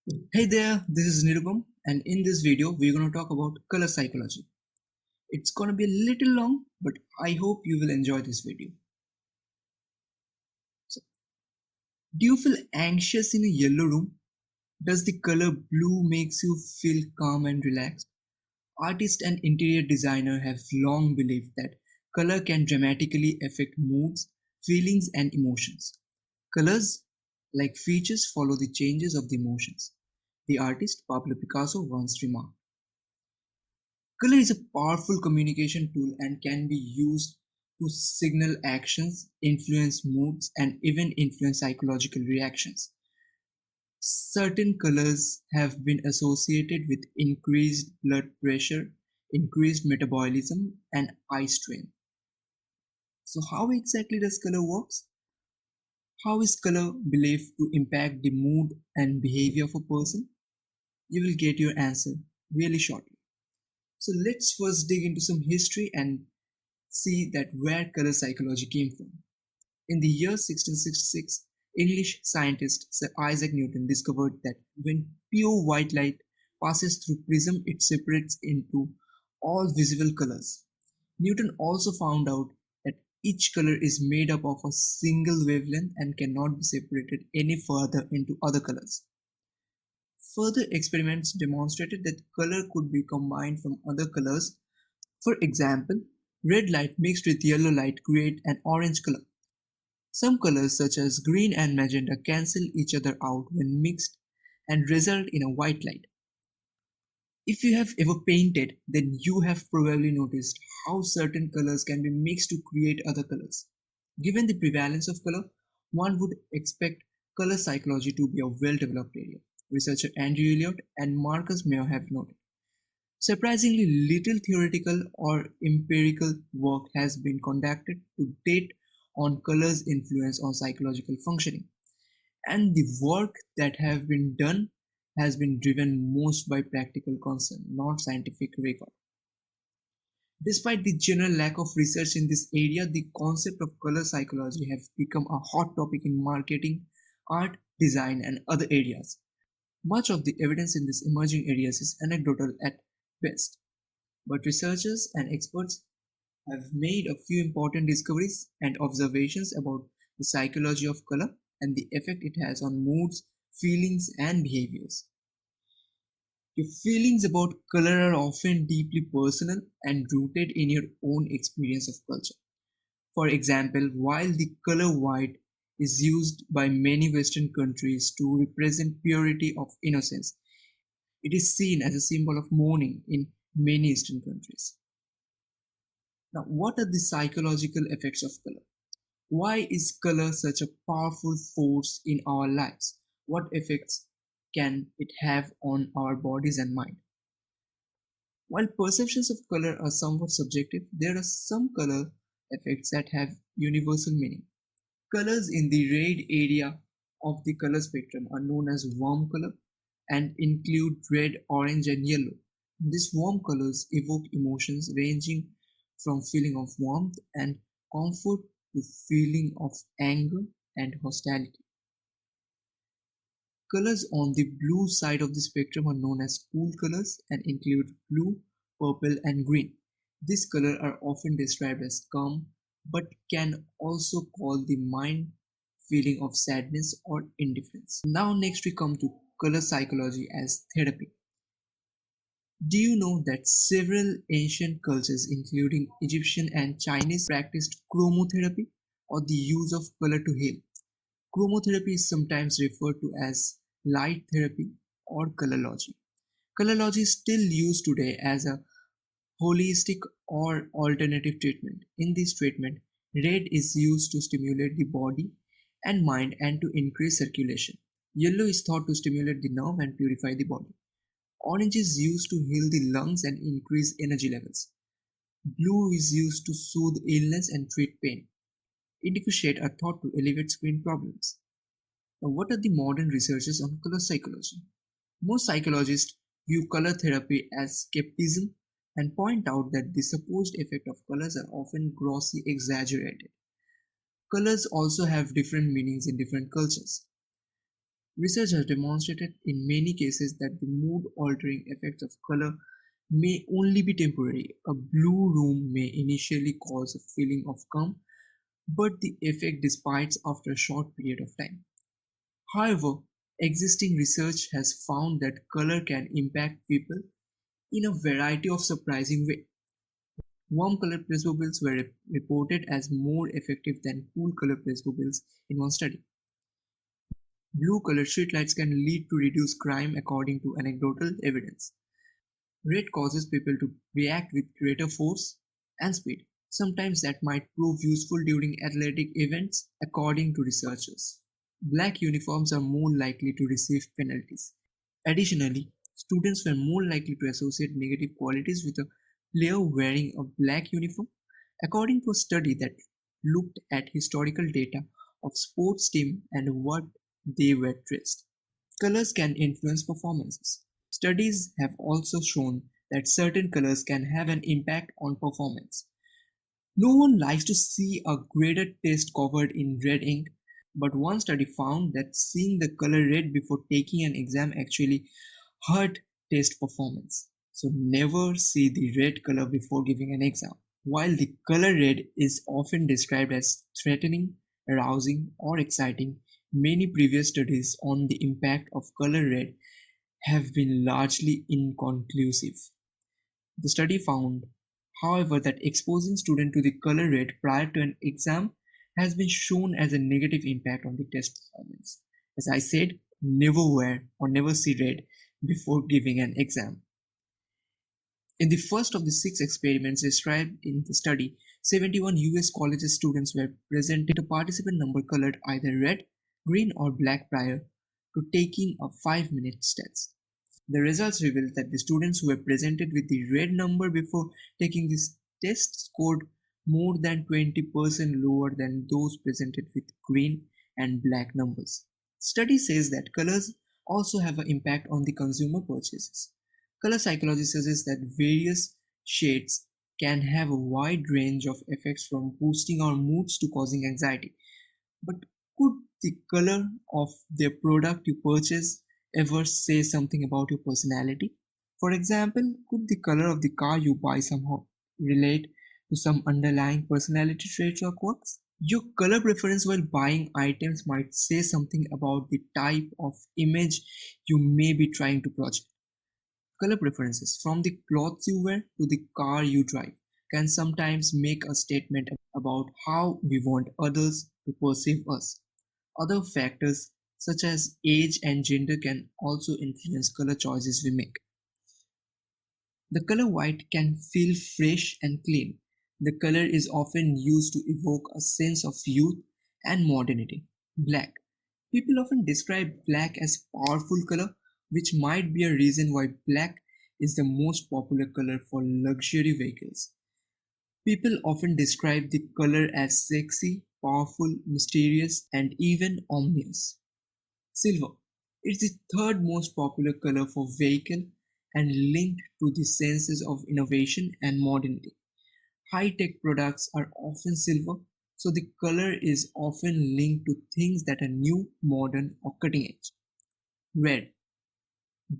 Hey there, this is Nirupam, and in this video, we're going to talk about color psychology. It's going to be a little long, but I hope you will enjoy this video. So, do you feel anxious in a yellow room? Does the color blue makes you feel calm and relaxed? Artists and interior designers have long believed that color can dramatically affect moods, feelings, and emotions. Colors, like features, follow the changes of the emotions. The artist Pablo Picasso once remarked. Color is a powerful communication tool and can be used to signal actions, influence moods, and even influence psychological reactions. Certain colors have been associated with increased blood pressure, increased metabolism, and eye strain. So, how exactly does color works? How is color believed to impact the mood and behavior of a person? You will get your answer really shortly. So let's first dig into some history and see that where color psychology came from. In the year 1666, English scientist Sir Isaac Newton discovered that when pure white light passes through prism, it separates into all visible colors. Newton also found out that each color is made up of a single wavelength and cannot be separated any further into other colors. Further experiments demonstrated that color could be combined from other colors. For example, red light mixed with yellow light create an orange color. Some colors such as green and magenta cancel each other out when mixed and result in a white light. If you have ever painted, then you have probably noticed how certain colors can be mixed to create other colors. Given the prevalence of color, one would expect color psychology to be a well-developed area. Researcher Andrew Elliott and Marcus Mayo have noted. Surprisingly little theoretical or empirical work has been conducted to date on color's influence on psychological functioning, and the work that have been done has been driven most by practical concern, not scientific record. Despite the general lack of research in this area, the concept of color psychology has become a hot topic in marketing, art, design, and other areas. Much of the evidence in these emerging areas is anecdotal at best, but researchers and experts have made a few important discoveries and observations about the psychology of color and the effect it has on moods, feelings, and behaviors. Your feelings about color are often deeply personal and rooted in your own experience of culture. For example, while the color white is used by many Western countries to represent purity of innocence, it is seen as a symbol of mourning in many Eastern countries. Now, what are the psychological effects of color? Why is color such a powerful force in our lives? What effects can it have on our bodies and mind? While perceptions of color are somewhat subjective, there are some color effects that have universal meaning. Colors in the red area of the color spectrum are known as warm color and include red, orange, and yellow. These warm colors evoke emotions ranging from feeling of warmth and comfort to feeling of anger and hostility. Colors on the blue side of the spectrum are known as cool colors and include blue, purple, and green. These colors are often described as calm but can also cause the mind feeling of sadness or indifference. Now next we come to color psychology as therapy. Do you know that several ancient cultures including Egyptian and Chinese practiced chromotherapy or the use of color to heal? Chromotherapy is sometimes referred to as light therapy or colorology. Colorology is still used today as a holistic or alternative treatment. In this treatment, red is used to stimulate the body and mind and to increase circulation. Yellow is thought to stimulate the nerve and purify the body. Orange is used to heal the lungs and increase energy levels. Blue is used to soothe illness and treat pain. Indigo shade are thought to alleviate skin problems. Now, what are the modern researches on color psychology? Most psychologists view color therapy as skepticism and point out that the supposed effect of colors are often grossly exaggerated. Colors also have different meanings in different cultures. Research has demonstrated in many cases that the mood-altering effects of color may only be temporary. A blue room may initially cause a feeling of calm, but the effect dissipates after a short period of time. However, existing research has found that color can impact people in a variety of surprising ways. Warm-colored placebo pills were reported as more effective than cool-colored placebo pills in one study. Blue-colored streetlights can lead to reduced crime according to anecdotal evidence. Red causes people to react with greater force and speed. Sometimes that might prove useful during athletic events, according to researchers. Black uniforms are more likely to receive penalties. Additionally, students were more likely to associate negative qualities with a player wearing a black uniform, according to a study that looked at historical data of sports teams and what they were dressed. Colors can influence performances. Studies have also shown that certain colors can have an impact on performance. No one likes to see a graded test covered in red ink, but one study found that seeing the color red before taking an exam actually hurt test performance. So never see the red color before giving an exam. While the color red is often described as threatening, arousing, or exciting, many previous studies on the impact of color red have been largely inconclusive. The study found, however, that exposing students to the color red prior to an exam has been shown as a negative impact on the test performance. As I said, never wear or never see red before giving an exam. In the first of the 6 experiments described in the study, 71 US colleges students were presented a participant number colored either red, green, or black prior to taking a 5-minute test. The results revealed that the students who were presented with the red number before taking this test scored more than 20% lower than those presented with green and black numbers. Study says that colors also have an impact on the consumer purchases. Color psychology suggests that various shades can have a wide range of effects from boosting our moods to causing anxiety. But could the color of the product you purchase ever say something about your personality? For example, could the color of the car you buy somehow relate to some underlying personality traits or quirks? Your color preference while buying items might say something about the type of image you may be trying to project. Color preferences, from the clothes you wear to the car you drive, can sometimes make a statement about how we want others to perceive us. Other factors, such as age and gender, can also influence color choices we make. The color white can feel fresh and clean. The color is often used to evoke a sense of youth and modernity. Black. People often describe black as powerful color, which might be a reason why black is the most popular color for luxury vehicles. People often describe the color as sexy, powerful, mysterious, and even ominous. Silver. It's the third most popular color for vehicle and linked to the senses of innovation and modernity. High-tech products are often silver, so the color is often linked to things that are new, modern, or cutting edge. Red.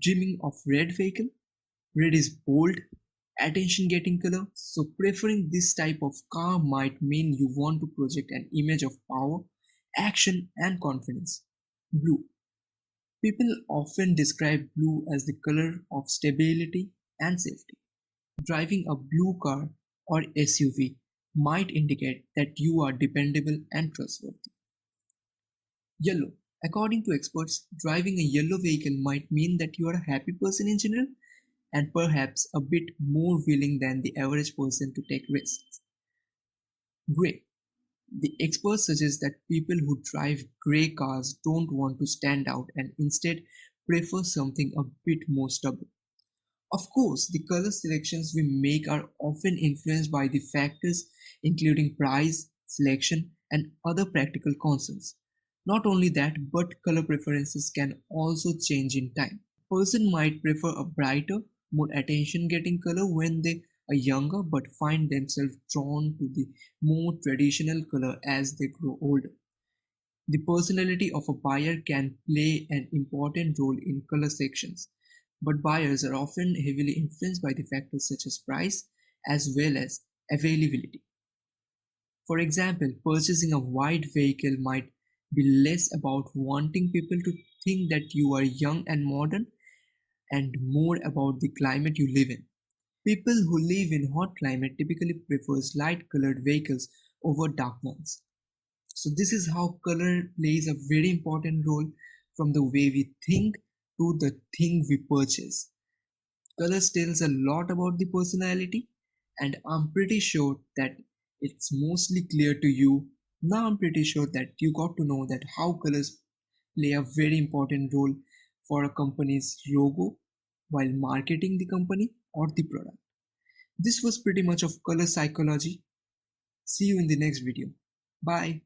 Dreaming of red vehicle? Red is bold, attention-getting color, so preferring this type of car might mean you want to project an image of power, action, and confidence. Blue. People often describe blue as the color of stability and safety. Driving a blue car or SUV might indicate that you are dependable and trustworthy. Yellow. According to experts, driving a yellow vehicle might mean that you are a happy person in general and perhaps a bit more willing than the average person to take risks. Gray. The experts suggest that people who drive gray cars don't want to stand out and instead prefer something a bit more stubborn. Of course, the color selections we make are often influenced by the factors including price, selection, and other practical concerns. Not only that, but color preferences can also change in time. A person might prefer a brighter, more attention-getting color when they are younger but find themselves drawn to the more traditional color as they grow older. The personality of a buyer can play an important role in color sections, but buyers are often heavily influenced by the factors such as price as well as availability. For example, purchasing a white vehicle might be less about wanting people to think that you are young and modern and more about the climate you live in. People who live in hot climate typically prefers light colored vehicles over dark ones. So this is how color plays a very important role from the way we think to the thing we purchase. Colors tells a lot about the personality, and I'm pretty sure that it's mostly clear to you. Now I'm pretty sure that you got to know that how colors play a very important role for a company's logo while marketing the company or the product. This was pretty much of color psychology. See you in the next video. Bye.